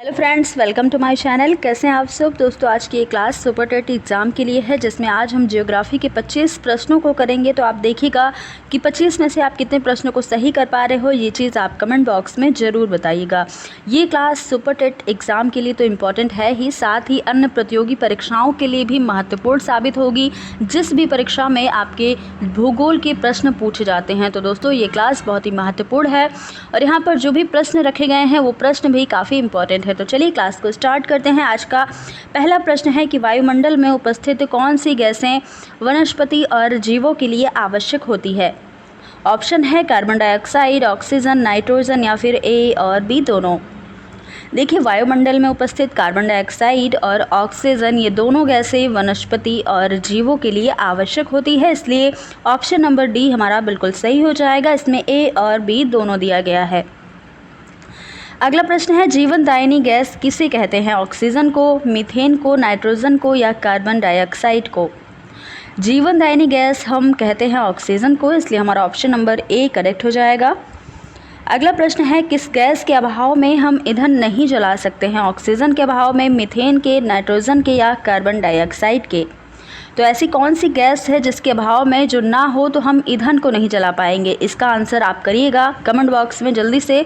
Hello friends, welcome to my channel. कैसे हैं आप सब दोस्तों। आज की ये क्लास सुपर टेट एग्ज़ाम के लिए है, जिसमें आज हम ज्योग्राफी के 25 प्रश्नों को करेंगे। तो आप देखिएगा कि 25 में से आप कितने प्रश्नों को सही कर पा रहे हो, ये चीज़ आप कमेंट बॉक्स में ज़रूर बताइएगा। ये क्लास सुपर टेट एग्ज़ाम के लिए तो इम्पॉर्टेंट है ही, साथ ही अन्य प्रतियोगी परीक्षाओं के लिए भी महत्वपूर्ण साबित होगी। जिस भी परीक्षा में आपके भूगोल के प्रश्न पूछे जाते हैं, तो दोस्तों ये क्लास बहुत ही महत्वपूर्ण है और यहाँ पर जो भी प्रश्न रखे गए हैं वो प्रश्न भी काफ़ी इंपॉर्टेंट है। तो चलिए क्लास को स्टार्ट करते हैं। आज का पहला प्रश्न है कि वायुमंडल में उपस्थित कौन सी गैसें वनस्पति और जीवों के लिए आवश्यक होती है। ऑप्शन है कार्बन डाइऑक्साइड, ऑक्सीजन, नाइट्रोजन या फिर ए और बी दोनों। देखिए, वायुमंडल में उपस्थित कार्बन डाइऑक्साइड और ऑक्सीजन ये दोनों गैसें वनस्पति और जीवों के लिए आवश्यक होती है, इसलिए ऑप्शन नंबर डी हमारा बिल्कुल सही हो जाएगा। इसमें ए और बी दोनों दिया गया है। अगला प्रश्न है जीवनदायिनी गैस किसे कहते हैं। ऑक्सीजन को, मीथेन को, नाइट्रोजन को या कार्बन डाइऑक्साइड को। जीवनदायिनी गैस हम कहते हैं ऑक्सीजन को, इसलिए हमारा ऑप्शन नंबर ए करेक्ट हो जाएगा। अगला प्रश्न है किस गैस के अभाव में हम ईंधन नहीं जला सकते हैं। ऑक्सीजन के अभाव में, मीथेन के, नाइट्रोजन के या कार्बन डाइऑक्साइड के। तो ऐसी कौन सी गैस है जिसके अभाव में जो ना हो तो हम ईंधन को नहीं जला पाएंगे। इसका आंसर आप करिएगा कमेंट बॉक्स में जल्दी से।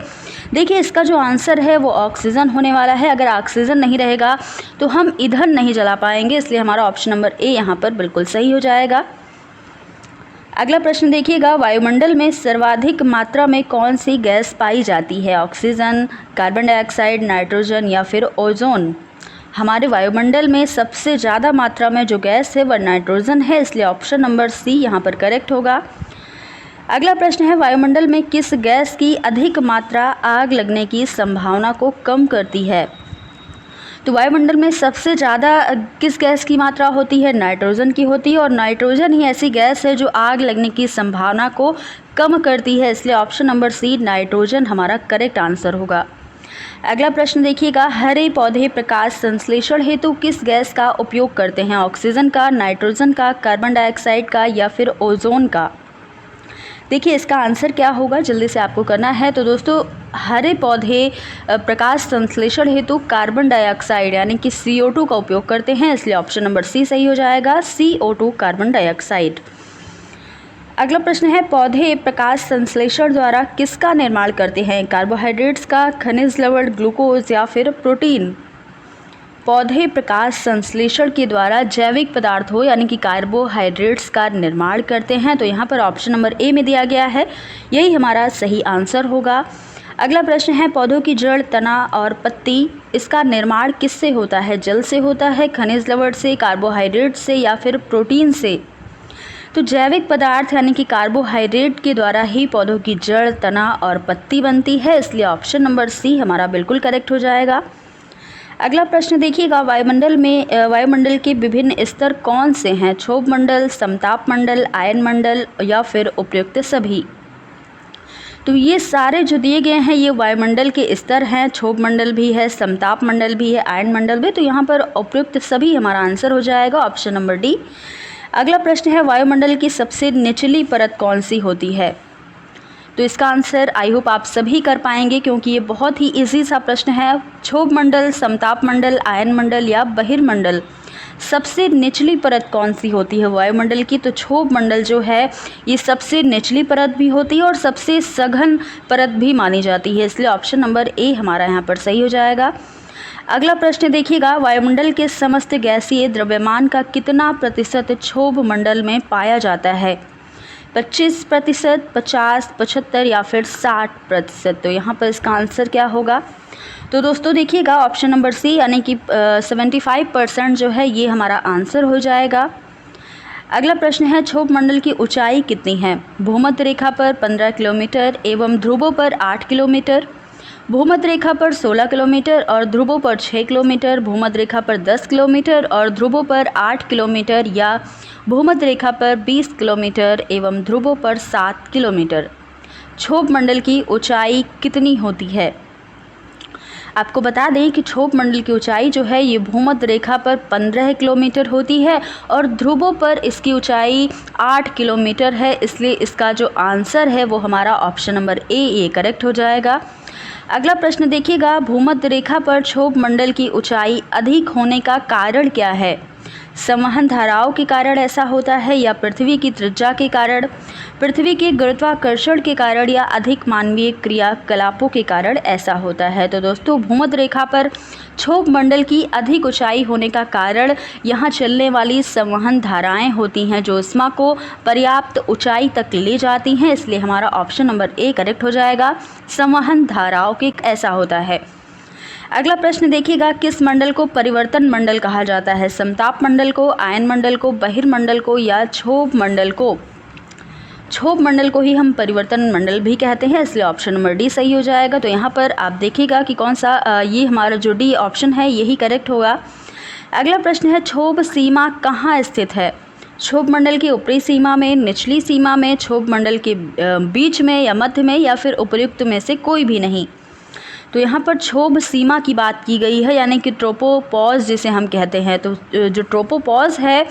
देखिए, इसका जो आंसर है वो ऑक्सीजन होने वाला है। अगर ऑक्सीजन नहीं रहेगा तो हम ईंधन नहीं जला पाएंगे, इसलिए हमारा ऑप्शन नंबर ए यहाँ पर बिल्कुल सही हो जाएगा। अगला प्रश्न देखिएगा, वायुमंडल में सर्वाधिक मात्रा में कौन सी गैस पाई जाती है। ऑक्सीजन, कार्बन डाइऑक्साइड, नाइट्रोजन या फिर ओजोन। हमारे वायुमंडल में सबसे ज़्यादा मात्रा में जो गैस है वह नाइट्रोजन है, इसलिए ऑप्शन नंबर सी यहाँ पर करेक्ट होगा। अगला प्रश्न है वायुमंडल में किस गैस की अधिक मात्रा आग लगने की संभावना को कम करती है। तो वायुमंडल में सबसे ज़्यादा किस गैस की मात्रा होती है। नाइट्रोजन की होती है और नाइट्रोजन ही ऐसी गैस है जो आग लगने की संभावना को कम करती है, इसलिए ऑप्शन नंबर सी नाइट्रोजन हमारा करेक्ट आंसर होगा। अगला प्रश्न देखिएगा, हरे पौधे प्रकाश संश्लेषण हेतु किस गैस का उपयोग करते हैं। ऑक्सीजन का, नाइट्रोजन का, कार्बन डाइऑक्साइड का या फिर ओजोन का। देखिए, इसका आंसर क्या होगा जल्दी से आपको करना है। तो दोस्तों, हरे पौधे प्रकाश संश्लेषण हेतु कार्बन डाइऑक्साइड यानी कि CO2 का उपयोग करते हैं, इसलिए ऑप्शन नंबर सी सही हो जाएगा। CO2 carbon dioxide. अगला प्रश्न है पौधे प्रकाश संश्लेषण द्वारा किसका निर्माण करते हैं। कार्बोहाइड्रेट्स का, खनिज लवण, ग्लूकोज या फिर प्रोटीन। पौधे प्रकाश संश्लेषण के द्वारा जैविक पदार्थों यानी कि कार्बोहाइड्रेट्स का निर्माण करते हैं, तो यहाँ पर ऑप्शन नंबर ए में दिया गया है, यही हमारा सही आंसर होगा। अगला प्रश्न है पौधों की जड़, तना और पत्ती, इसका निर्माण किससे होता है। जल से होता है, खनिज लवण से, कार्बोहाइड्रेट से या फिर प्रोटीन से। तो जैविक पदार्थ यानी कि कार्बोहाइड्रेट के द्वारा ही पौधों की जड़, तना और पत्ती बनती है, इसलिए ऑप्शन नंबर सी हमारा बिल्कुल करेक्ट हो जाएगा। अगला प्रश्न देखिएगा, वायुमंडल के विभिन्न स्तर कौन से हैं। क्षोभ मंडल, समताप मंडल, आयन मंडल या फिर उपयुक्त सभी। तो ये सारे जो दिए गए हैं ये वायुमंडल के स्तर हैं। क्षोभ मंडल भी है, समताप मंडल भी है, आयन मंडल भी, तो यहाँ पर उपयुक्त सभी हमारा आंसर हो जाएगा, ऑप्शन नंबर डी। अगला प्रश्न है वायुमंडल की सबसे निचली परत कौन सी होती है। तो इसका आंसर आई होप आप सभी कर पाएंगे, क्योंकि ये बहुत ही इजी सा प्रश्न है। क्षोभ मंडल, समताप मंडल, आयन मंडल या बहिर्मंडल, सबसे निचली परत कौन सी होती है वायुमंडल की। तो क्षोभ मंडल जो है ये सबसे निचली परत भी होती है और सबसे सघन परत भी मानी जाती है, इसलिए ऑप्शन नंबर ए हमारा यहाँ पर सही हो जाएगा। अगला प्रश्न देखिएगा, वायुमंडल के समस्त गैसीय द्रव्यमान का कितना प्रतिशत क्षोभ मंडल में पाया जाता है। 25%, 50%, 75% या फिर 60%। तो यहाँ पर इसका आंसर क्या होगा। तो दोस्तों देखिएगा, ऑप्शन नंबर सी यानी कि 75% जो है ये हमारा आंसर हो जाएगा। अगला प्रश्न है क्षोभ मंडल की ऊंचाई कितनी है। भूमध्य रेखा पर 15 किलोमीटर एवं ध्रुवों पर 8 किलोमीटर। भूमध्य रेखा पर 16 किलोमीटर और ध्रुवों पर 6 किलोमीटर। भूमध्य रेखा पर 10 किलोमीटर और ध्रुवों पर 8 किलोमीटर या भूमध्य रेखा पर 20 किलोमीटर एवं ध्रुवों पर 7 किलोमीटर। क्षोभ मंडल की ऊंचाई कितनी होती है। आपको बता दें कि क्षोभ मंडल की ऊंचाई जो है ये भूमध्य रेखा पर 15 किलोमीटर होती है और ध्रुवों पर इसकी ऊंचाई 8 किलोमीटर है, इसलिए इसका जो आंसर है वो हमारा ऑप्शन नंबर ए ये करेक्ट हो जाएगा। अगला प्रश्न देखिएगा, भूमध्य रेखा पर क्षोभ मंडल की ऊंचाई अधिक होने का कारण क्या है? संवहन धाराओं के कारण ऐसा होता है, या पृथ्वी की त्रिज्या के कारण, पृथ्वी के गुरुत्वाकर्षण के कारण, या अधिक मानवीय क्रियाकलापों के कारण ऐसा होता है? तो दोस्तों, भूमध्य रेखा पर क्षोभ मंडल की अधिक ऊंचाई होने का कारण यहाँ चलने वाली संवहन धाराएं होती हैं जो उष्मा को पर्याप्त ऊंचाई तक ले जाती हैं, इसलिए हमारा ऑप्शन नंबर ए करेक्ट हो जाएगा। संवहन धाराओं के ऐसा होता है। अगला प्रश्न देखिएगा, किस मंडल को परिवर्तन मंडल कहा जाता है? समताप मंडल को, आयन मंडल को, बहिर्मंडल को, या क्षोभ मंडल को? क्षोभ मंडल को ही हम परिवर्तन मंडल भी कहते हैं, इसलिए ऑप्शन नंबर डी सही हो जाएगा। तो यहाँ पर आप देखिएगा कि कौन सा ये हमारा जो डी ऑप्शन है यही करेक्ट होगा। अगला प्रश्न है, क्षोभ सीमा कहाँ स्थित है? क्षोभ मंडल की ऊपरी सीमा में, निचली सीमा में, क्षोभ मंडल के बीच में, या मध्य में, या फिर उपर्युक्त में से कोई भी नहीं? तो यहाँ पर क्षोभ सीमा की बात की गई है, यानी कि ट्रोपोपॉज जिसे हम कहते हैं। तो जो ट्रोपोपॉज है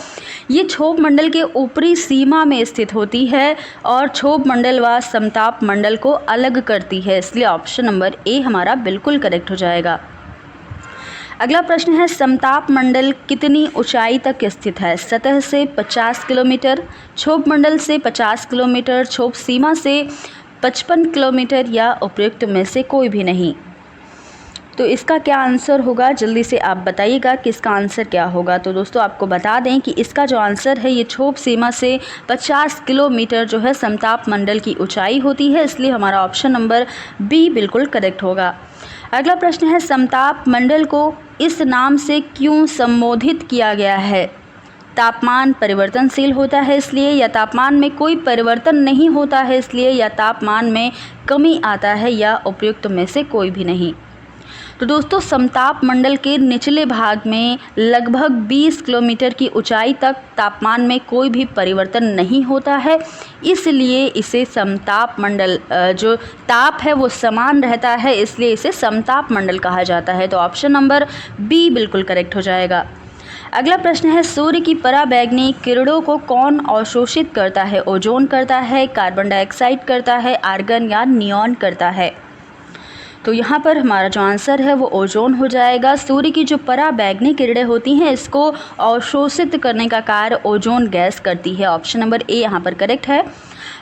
ये क्षोभ मंडल के ऊपरी सीमा में स्थित होती है और क्षोभ मंडल व समताप मंडल को अलग करती है, इसलिए ऑप्शन नंबर ए हमारा बिल्कुल करेक्ट हो जाएगा। अगला प्रश्न है, समताप मंडल कितनी ऊंचाई तक स्थित है? सतह से 50 किलोमीटर, क्षोभ मंडल से 50 किलोमीटर, क्षोभ सीमा से 55 किलोमीटर, या उपयुक्त में से कोई भी नहीं? तो इसका क्या आंसर होगा, जल्दी से आप बताइएगा कि इसका आंसर क्या होगा। तो दोस्तों, आपको बता दें कि इसका जो आंसर है ये क्षोभ सीमा से 50 किलोमीटर जो है समताप मंडल की ऊंचाई होती है, इसलिए हमारा ऑप्शन नंबर बी बिल्कुल करेक्ट होगा। अगला प्रश्न है, समताप मंडल को इस नाम से क्यों संबोधित किया गया है? तापमान परिवर्तनशील होता है इसलिए, या तापमान में कोई परिवर्तन नहीं होता है इसलिए, या तापमान में कमी आता है, या उपयुक्त में से कोई भी नहीं? तो दोस्तों, समताप मंडल के निचले भाग में लगभग 20 किलोमीटर की ऊंचाई तक तापमान में कोई भी परिवर्तन नहीं होता है, इसलिए इसे समताप मंडल जो ताप है वो समान रहता है, इसलिए इसे समताप मंडल कहा जाता है। तो ऑप्शन नंबर बी बिल्कुल करेक्ट हो जाएगा। अगला प्रश्न है, सूर्य की पराबैंगनी किरणों को कौन अवशोषित करता है? ओजोन करता है, कार्बन डाइऑक्साइड करता है, आर्गन या नियॉन करता है? तो यहाँ पर हमारा जो आंसर है वो ओजोन हो जाएगा। सूर्य की जो पराबैंगनी किरणें होती हैं इसको अवशोषित करने का कार्य ओजोन गैस करती है, ऑप्शन नंबर ए यहाँ पर करेक्ट है।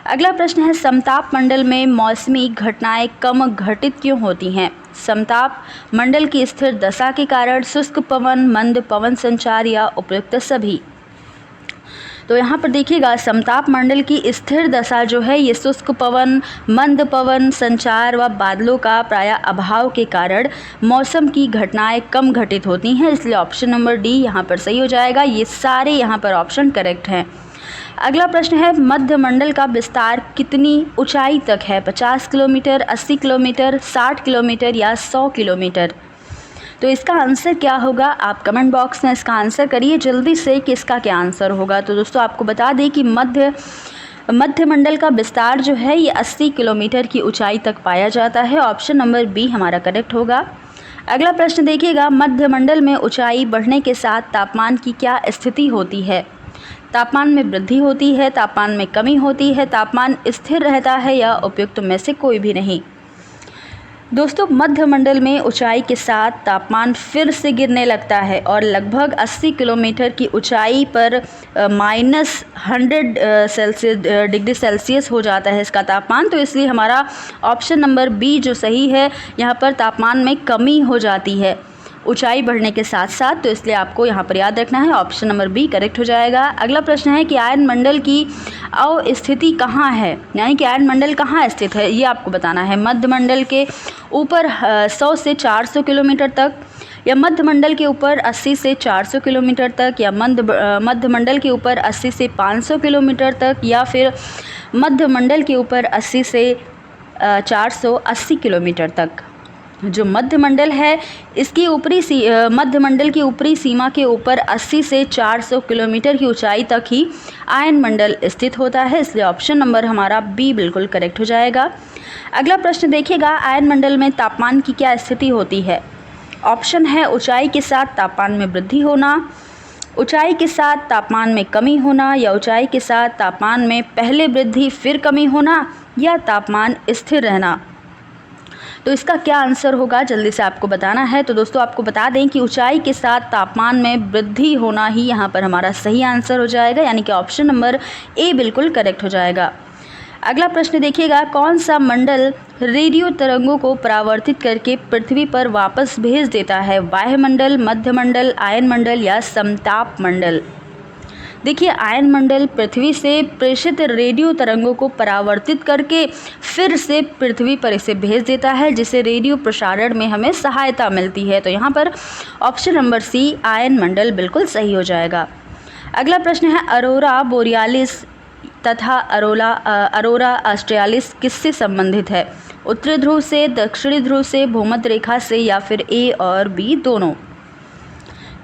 अगला प्रश्न है, समताप मंडल में मौसमी घटनाएं कम घटित क्यों होती हैं? समताप मंडल की स्थिर दशा के कारण, शुष्क पवन, मंद पवन संचार, या उपयुक्त सभी? तो यहाँ पर देखिएगा, समताप मंडल की स्थिर दशा जो है ये शुष्क पवन, मंद पवन संचार व बादलों का प्रायः अभाव के कारण मौसम की घटनाएं कम घटित होती हैं, इसलिए ऑप्शन नंबर डी यहाँ पर सही हो जाएगा। ये सारे यहाँ पर ऑप्शन करेक्ट हैं। अगला प्रश्न है, मध्य मंडल का विस्तार कितनी ऊंचाई तक है? 50 किलोमीटर, 80 किलोमीटर, 60 किलोमीटर, या 100 किलोमीटर? तो इसका आंसर क्या होगा, आप कमेंट बॉक्स में इसका आंसर करिए जल्दी से कि इसका क्या आंसर होगा। तो दोस्तों, आपको बता दें कि मध्य मंडल का विस्तार जो है ये 80 किलोमीटर की ऊंचाई तक पाया जाता है, ऑप्शन नंबर बी हमारा करेक्ट होगा। अगला प्रश्न देखिएगा, मध्य मंडल में ऊंचाई बढ़ने के साथ तापमान की क्या स्थिति होती है? तापमान में वृद्धि होती है, तापमान में कमी होती है, तापमान स्थिर रहता है, या उपयुक्त में से कोई भी नहीं? दोस्तों, मध्य मंडल में ऊंचाई के साथ तापमान फिर से गिरने लगता है और लगभग 80 किलोमीटर की ऊंचाई पर -100 डिग्री सेल्सियस हो जाता है इसका तापमान। तो इसलिए हमारा ऑप्शन नंबर बी जो सही है, यहाँ पर तापमान में कमी हो जाती है ऊंचाई बढ़ने के साथ साथ, तो इसलिए आपको यहाँ पर याद रखना है, ऑप्शन नंबर बी करेक्ट हो जाएगा। अगला प्रश्न है कि आयन मंडल की अवस्थिति कहाँ है, यानी कि आयन मंडल कहाँ स्थित है, ये आपको बताना है। मध्य मंडल के ऊपर 100 से 400 किलोमीटर तक, या मध्य मंडल के ऊपर 80 से 400 किलोमीटर तक, या मध्य मंडल के ऊपर 80 से 500 किलोमीटर तक, या फिर मध्य मंडल के ऊपर 80 से 480 किलोमीटर तक? जो मध्य मंडल है इसकी मध्य मंडल की ऊपरी सीमा के ऊपर 80 से 400 किलोमीटर की ऊंचाई तक ही आयन मंडल स्थित होता है, इसलिए ऑप्शन नंबर हमारा बी बिल्कुल करेक्ट हो जाएगा। अगला प्रश्न देखिएगा, आयन मंडल में तापमान की क्या स्थिति होती है? ऑप्शन है ऊंचाई के साथ तापमान में वृद्धि होना, ऊंचाई के साथ तापमान में कमी होना, या ऊंचाई के साथ तापमान में पहले वृद्धि फिर कमी होना, या तापमान स्थिर रहना? तो इसका क्या आंसर होगा जल्दी से आपको बताना है। तो दोस्तों आपको बता दें कि ऊंचाई के साथ तापमान में वृद्धि होना ही यहाँ पर हमारा सही आंसर हो जाएगा, यानी कि ऑप्शन नंबर ए बिल्कुल करेक्ट हो जाएगा। अगला प्रश्न देखिएगा, कौन सा मंडल रेडियो तरंगों को परावर्तित करके पृथ्वी पर वापस भेज देता है? वायुमंडल, मध्यमंडल, आयन मंडल या समताप मंडल? देखिए, आयन मंडल पृथ्वी से प्रेषित रेडियो तरंगों को परावर्तित करके फिर से पृथ्वी पर इसे भेज देता है, जिससे रेडियो प्रसारण में हमें सहायता मिलती है। तो यहाँ पर ऑप्शन नंबर सी आयन मंडल बिल्कुल सही हो जाएगा। अगला प्रश्न है, अरोरा बोरियालिस तथा अरोरा ऑस्ट्रेलिस किससे संबंधित है? उत्तरी ध्रुव से, दक्षिणी ध्रुव से, भूमध्य रेखा से या फिर ए और बी दोनों?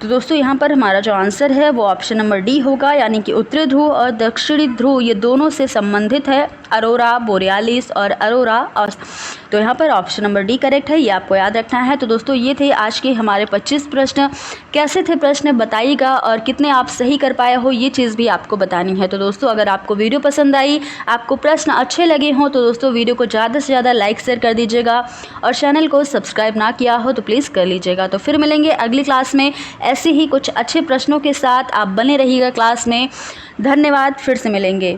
तो दोस्तों यहाँ पर हमारा जो आंसर है वो ऑप्शन नंबर डी होगा, यानी कि उत्तरी ध्रुव और दक्षिणी ध्रुव ये दोनों से संबंधित है, अरोरा बोरियालिस और अरोरा। तो यहाँ पर ऑप्शन नंबर डी करेक्ट है, ये आपको याद रखना है। तो दोस्तों ये थे आज के हमारे 25 प्रश्न। कैसे थे प्रश्न बताइएगा, और कितने आप सही कर पाए हो ये चीज़ भी आपको बतानी है। तो दोस्तों अगर आपको वीडियो पसंद आई, आपको प्रश्न अच्छे लगे हों, तो दोस्तों वीडियो को ज़्यादा से ज़्यादा लाइक शेयर कर दीजिएगा, और चैनल को सब्सक्राइब ना किया हो तो प्लीज़ कर लीजिएगा। तो फिर मिलेंगे अगली क्लास में ऐसे ही कुछ अच्छे प्रश्नों के साथ। आप बने रहिएगा क्लास में। धन्यवाद, फिर से मिलेंगे।